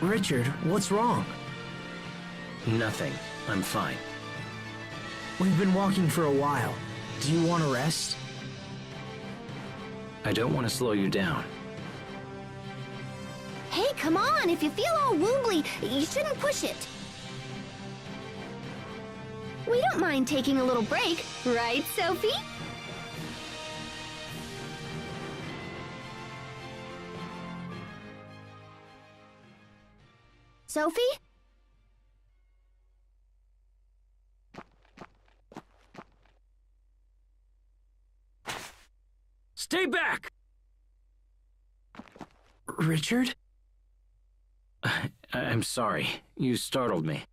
Richard, what's wrong? Nothing. I'm fine. We've been walking for a while. Do you want to rest? I don't want to slow you down. Hey, come on! If you feel all wobbly, you shouldn't push it. We don't mind taking a little break, right, Sophie? Sophie? Stay back! Richard? I'm sorry. You startled me.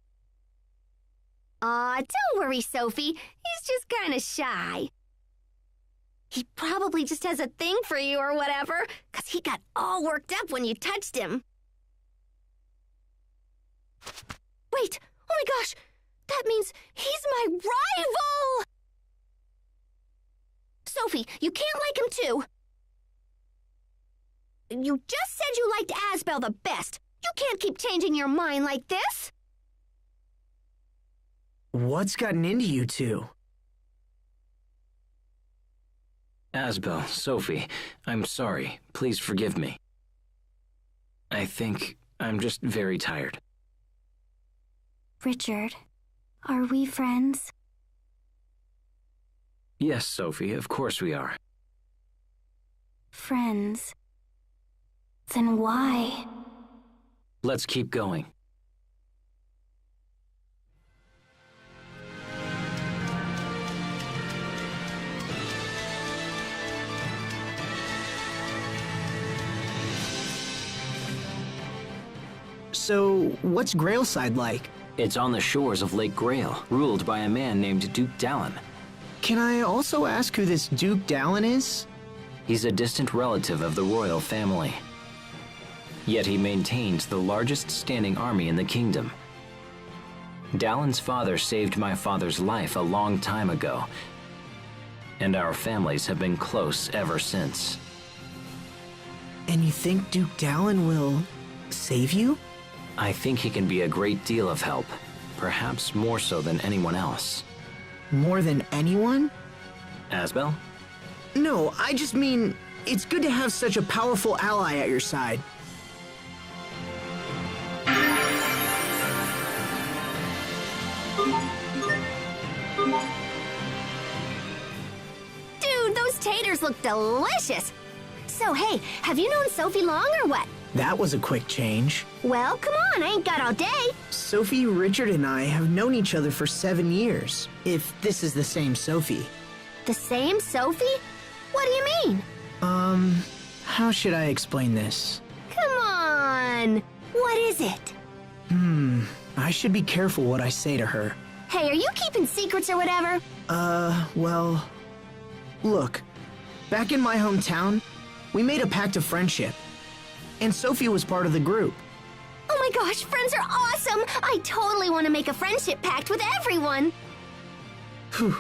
Aw, don't worry, Sophie. He's just kinda shy. He probably just has a thing for you or whatever, 'cause he got all worked up when you touched him. Wait! Oh my gosh! That means he's my rival! Sophie, you can't like him too. You just said you liked Asbel the best. You can't keep changing your mind like this. What's gotten into you two? Asbel, Sophie, I'm sorry. Please forgive me. I think I'm just very tired. Richard, are we friends? Yes, Sophie, of course we are. Friends? Then why? Let's keep going. So, what's Grailside like? It's on the shores of Lake Grail, ruled by a man named Duke Dalen. Can I also ask who this Duke Dalen is? He's a distant relative of the royal family. Yet he maintains the largest standing army in the kingdom. Dalen's father saved my father's life a long time ago, and our families have been close ever since. And you think Duke Dalen will save you? I think he can be a great deal of help, perhaps more so than anyone else. More than anyone? Asbel? No, I just mean, it's good to have such a powerful ally at your side. Dude, those taters look delicious. So, hey, have you known Sophie long or what? That was a quick change. Well, come on, I ain't got all day. Sophie, Richard, and I have known each other for 7 years, if this is the same Sophie. The same Sophie? What do you mean? How should I explain this? Come on. What is it? I should be careful what I say to her. Hey, are you keeping secrets or whatever? Well, look, back in my hometown, we made a pact of friendship, and Sophie was part of the group. Oh my gosh, friends are awesome! I totally want to make a friendship pact with everyone! Phew.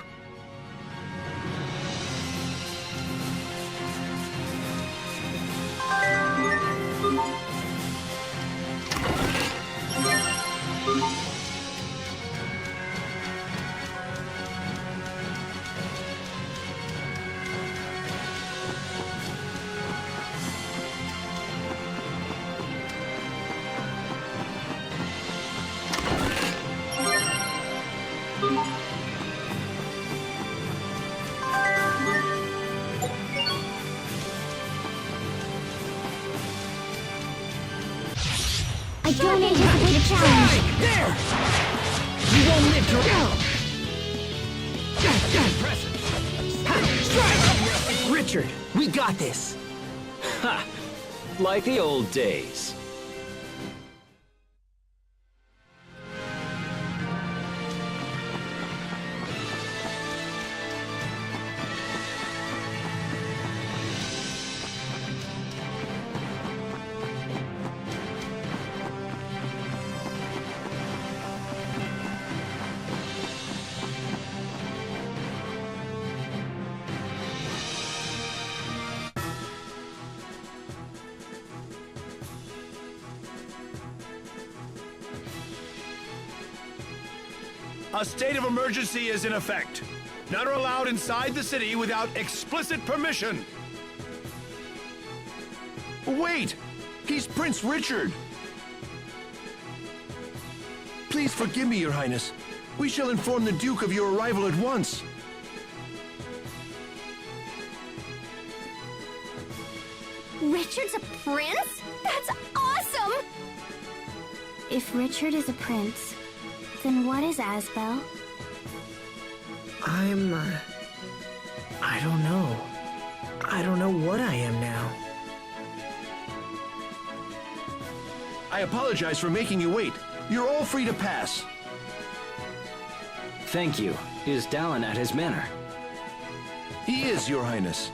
I don't anticipate a challenge! There! You won't live to... Impressive! Richard, we got this! Ha! Like the old days. A state of emergency is in effect. None are allowed inside the city without explicit permission. Wait! He's Prince Richard! Please forgive me, Your Highness. We shall inform the Duke of your arrival at once. Richard's a prince? That's awesome! If Richard is a prince, then what is Asbel? I don't know. I don't know what I am now. I apologize for making you wait. You're all free to pass. Thank you. Is Dalen at his manor? He is, Your Highness.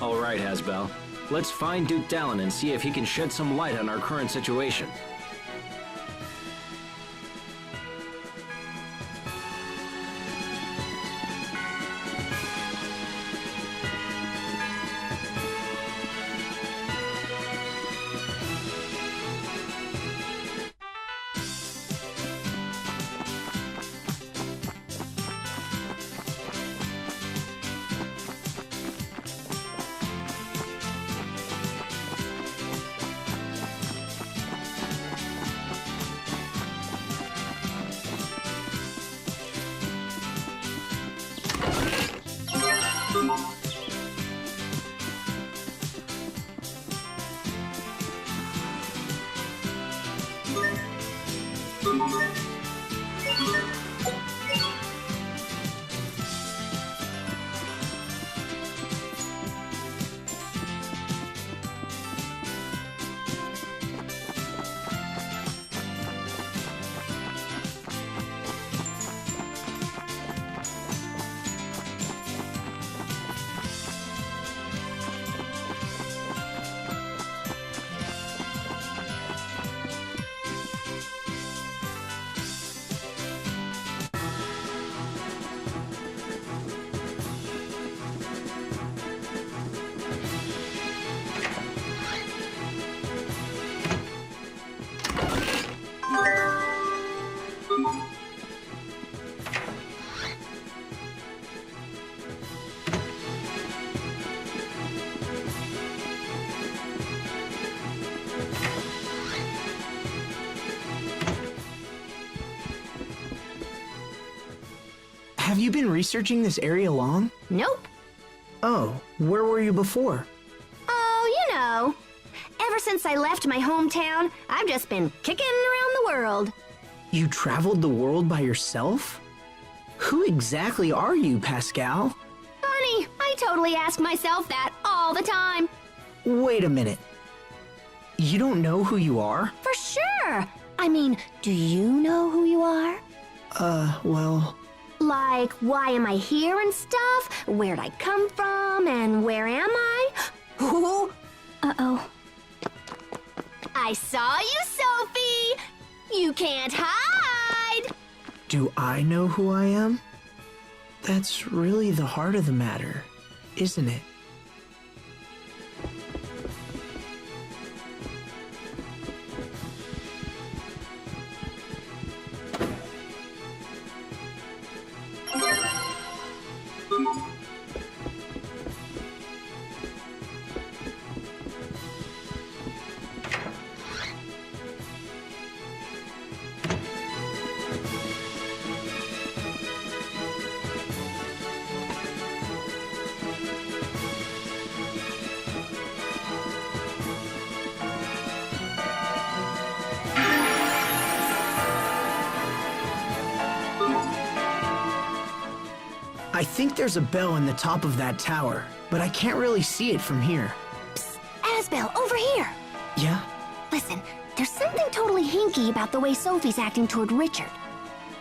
All right, Asbel. Let's find Duke Dalen and see if he can shed some light on our current situation. Have you been researching this area long? Nope. Oh, where were you before? Oh, you know. Ever since I left my hometown, I've just been kicking around the world. You traveled the world by yourself? Who exactly are you, Pascal? Funny, I totally ask myself that all the time. Wait a minute. You don't know who you are? For sure. I mean, do you know who you are? Well... Like, why am I here and stuff? Where'd I come from and where am I? Ooh, Uh-oh. I saw you, Sophie! You can't hide! Do I know who I am? That's really the heart of the matter, isn't it? I think there's a bell in the top of that tower, but I can't really see it from here. Psst, Asbel, over here! Yeah? Listen, there's something totally hinky about the way Sophie's acting toward Richard.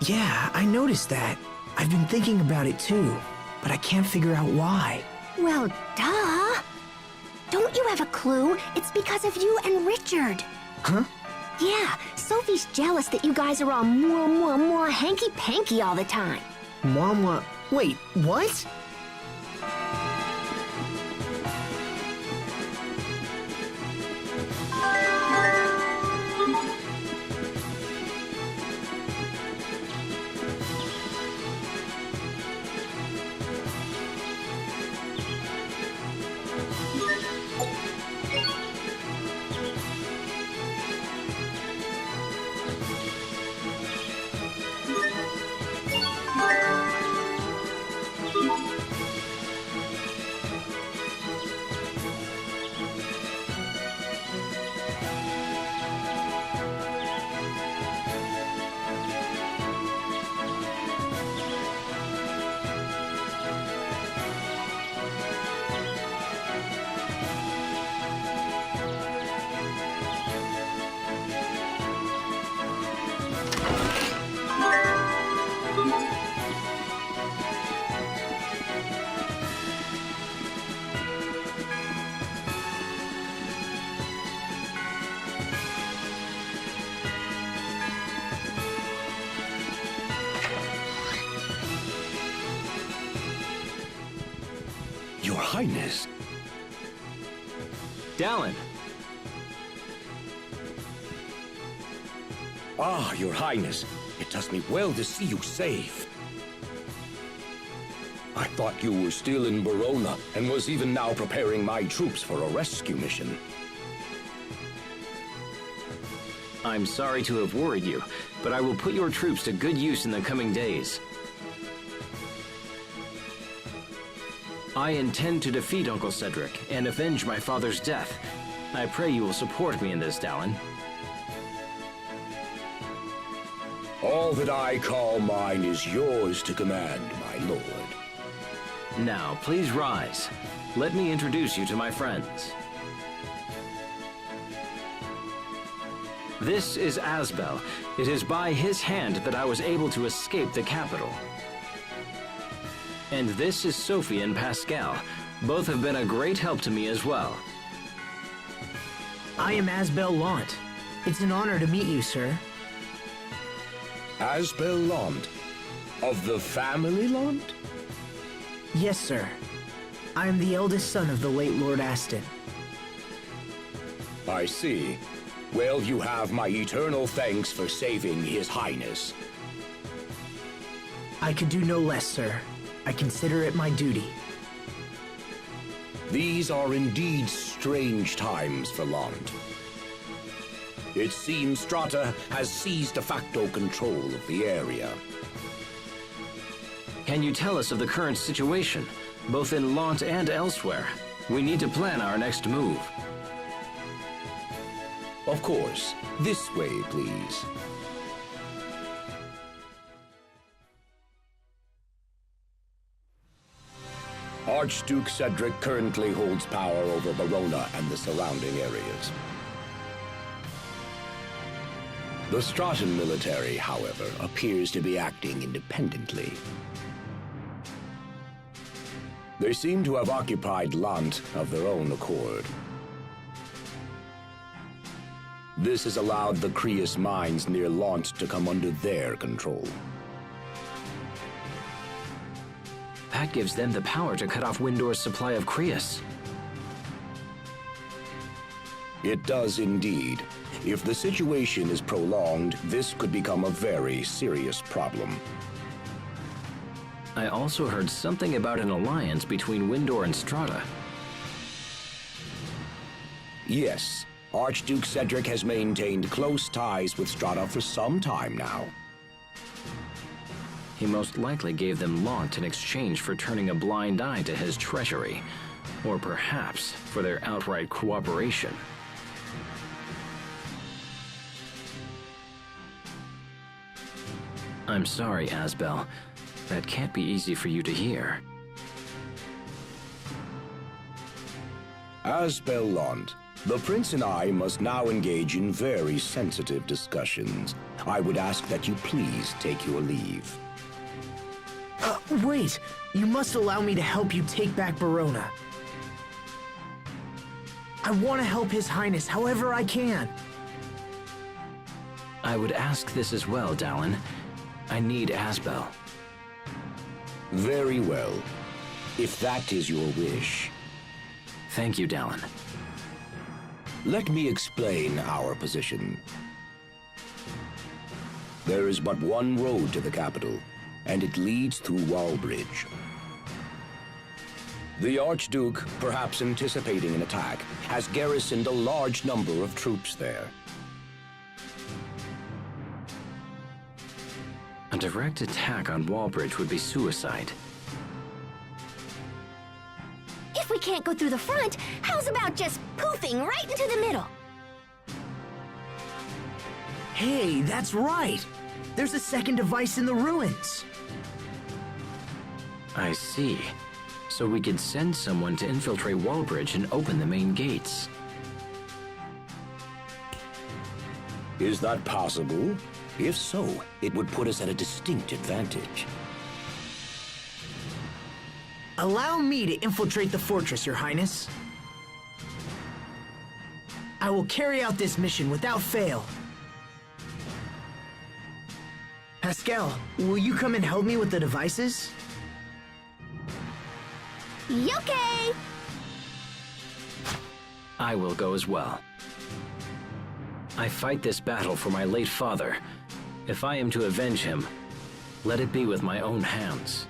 Yeah, I noticed that. I've been thinking about it too, but I can't figure out why. Well, duh! Don't you have a clue? It's because of you and Richard. Huh? Yeah, Sophie's jealous that you guys are all mwah mwah mwah hanky-panky all the time. Mama... Wait, what? Your Highness. Dalen! Ah, Your Highness. It does me well to see you safe. I thought you were still in Verona and was even now preparing my troops for a rescue mission. I'm sorry to have worried you, but I will put your troops to good use in the coming days. I intend to defeat Uncle Cedric and avenge my father's death. I pray you will support me in this, Dalen. All that I call mine is yours to command, my lord. Now, please rise. Let me introduce you to my friends. This is Asbel. It is by his hand that I was able to escape the capital. And this is Sophie and Pascal. Both have been a great help to me as well. I am Asbel Lant. It's an honor to meet you, sir. Asbel Lant. Of the family Lant? Yes, sir. I am the eldest son of the late Lord Aston. I see. Well, you have my eternal thanks for saving His Highness. I could do no less, sir. I consider it my duty. These are indeed strange times for Lant. It seems Strata has seized de facto control of the area. Can you tell us of the current situation, both in Lant and elsewhere? We need to plan our next move. Of course. This way, please. Archduke Cedric currently holds power over Verona and the surrounding areas. The Stratan military, however, appears to be acting independently. They seem to have occupied Lant of their own accord. This has allowed the Creus mines near Lant to come under their control. That gives them the power to cut off Windor's supply of Creus. It does indeed. If the situation is prolonged, this could become a very serious problem. I also heard something about an alliance between Windor and Strata. Yes, Archduke Cedric has maintained close ties with Strata for some time now. He most likely gave them Lant in exchange for turning a blind eye to his treachery, or perhaps for their outright cooperation. I'm sorry, Asbel. That can't be easy for you to hear. Asbel Lant, the Prince and I must now engage in very sensitive discussions. I would ask that you please take your leave. Wait! You must allow me to help you take back Verona. I want to help His Highness however I can. I would ask this as well, Dalen. I need Asbel. Very well. If that is your wish. Thank you, Dalen. Let me explain our position. There is but one road to the capital, and it leads through Wallbridge. The Archduke, perhaps anticipating an attack, has garrisoned a large number of troops there. A direct attack on Wallbridge would be suicide. If we can't go through the front, how's about just poofing right into the middle? Hey, that's right! There's a second device in the ruins. I see. So we could send someone to infiltrate Wallbridge and open the main gates. Is that possible? If so, it would put us at a distinct advantage. Allow me to infiltrate the fortress, Your Highness. I will carry out this mission without fail. Pascal, will you come and help me with the devices? Okay. I will go as well. I fight this battle for my late father. If I am to avenge him, let it be with my own hands.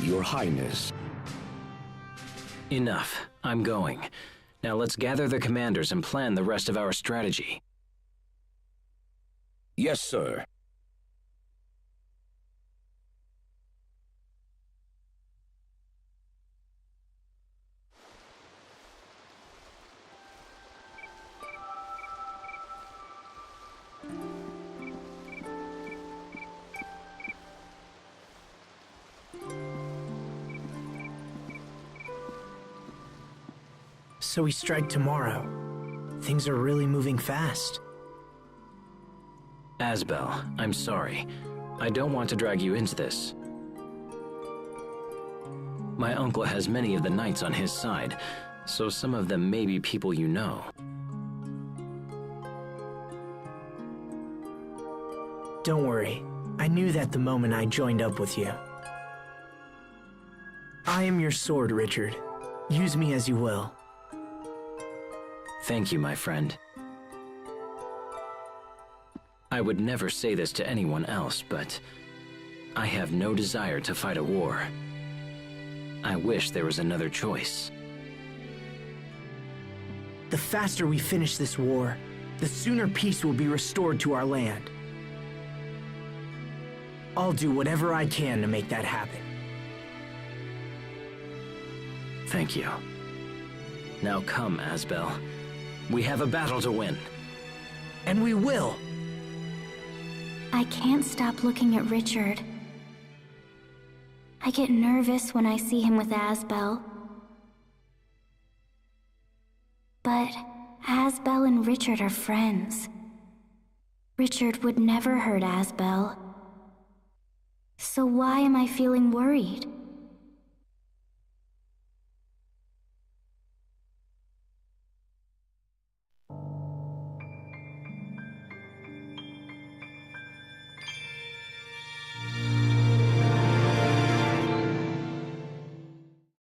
Your Highness. Enough. I'm going. Now let's gather the commanders and plan the rest of our strategy. Yes, sir. So we strike tomorrow. Things are really moving fast. Asbel, I'm sorry. I don't want to drag you into this. My uncle has many of the knights on his side, so some of them may be people you know. Don't worry. I knew that the moment I joined up with you. I am your sword, Richard. Use me as you will. Thank you, my friend. I would never say this to anyone else, but I have no desire to fight a war. I wish there was another choice. The faster we finish this war, the sooner peace will be restored to our land. I'll do whatever I can to make that happen. Thank you. Now come, Asbel. We have a battle to win. And we will! I can't stop looking at Richard. I get nervous when I see him with Asbel. But Asbel and Richard are friends. Richard would never hurt Asbel. So why am I feeling worried?